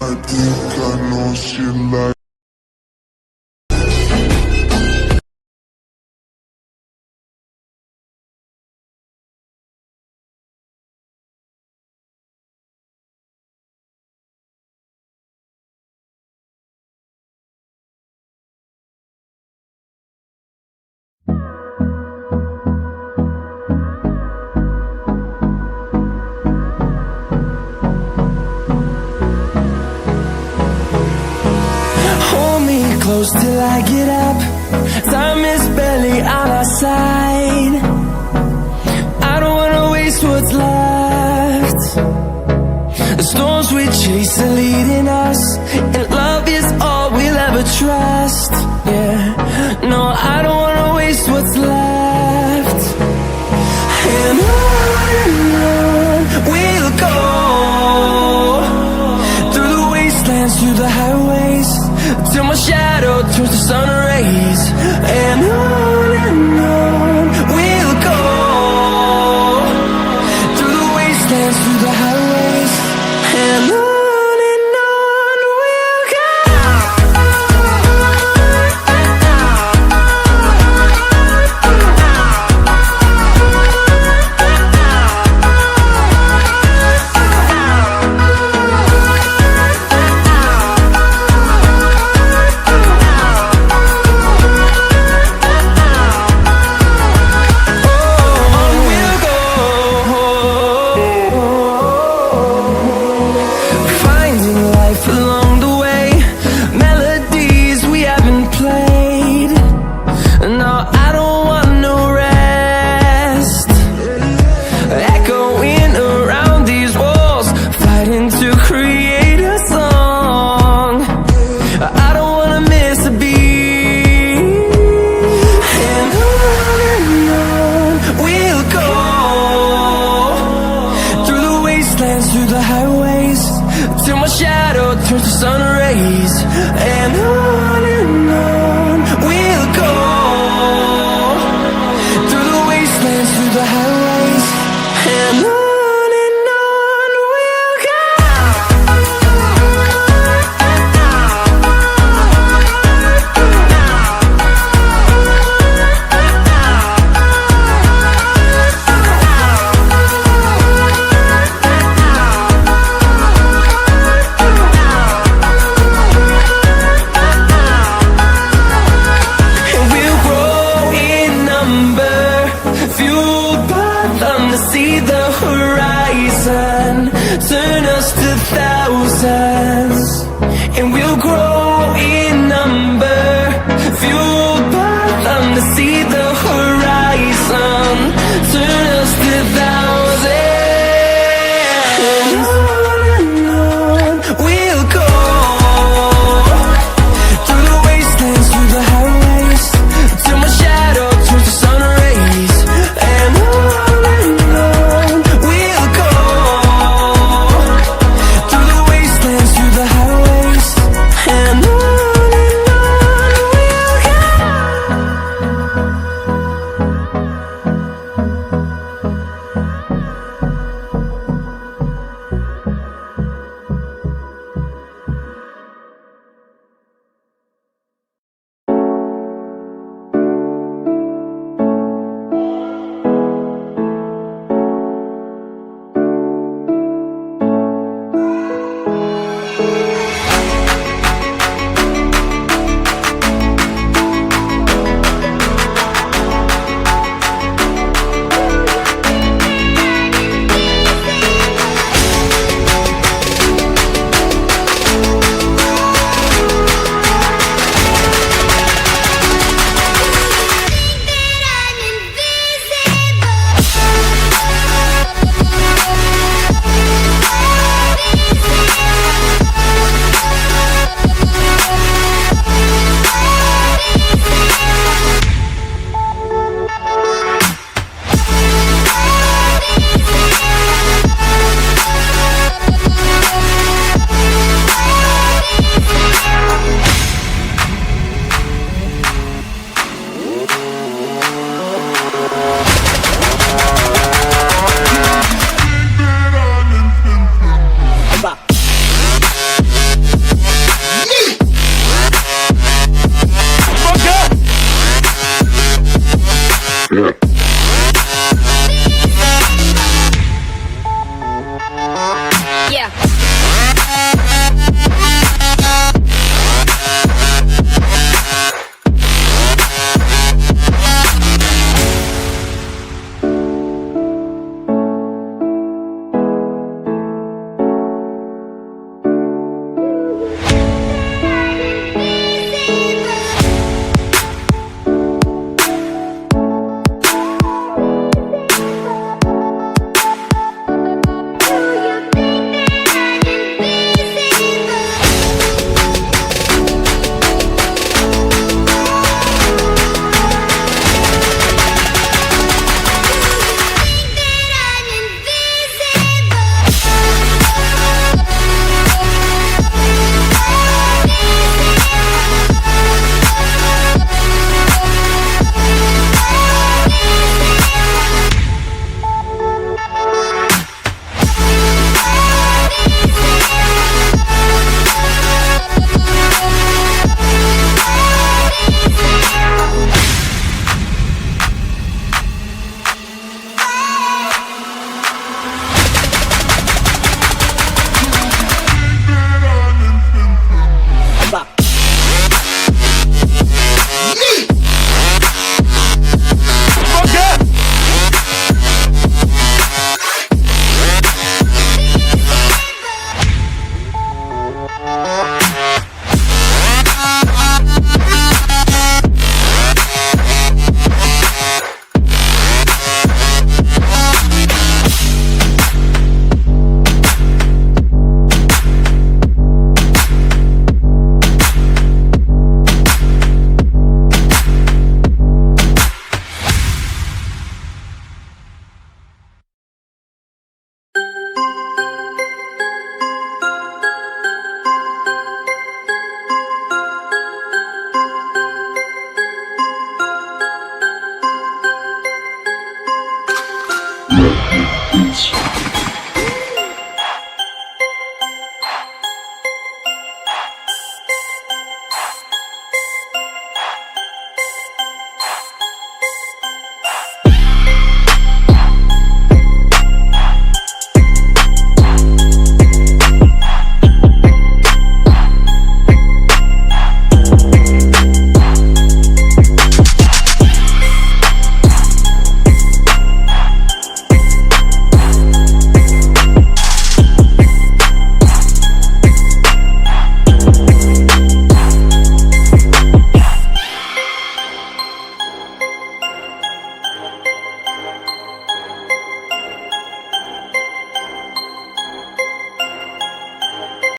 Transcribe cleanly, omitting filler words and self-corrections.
I think I know she like. Close till I get up. Time is barely on our side. I don't wanna waste what's left. The storms we chase are leading us, and love is all we'll ever trust. Yeah, no, I don't wanna waste what's left. And on we'll go, through the wastelands, through the highways, till my shadow turns to sun rays. And on we'll go, through the wastelands, through the highways, and on we'll go. Through the highways, till my shadow turns to sun rays. And on we'll go, through the wastelands, through the highways, and on we'll go. See the horizon turn us to thousands, and we'll grow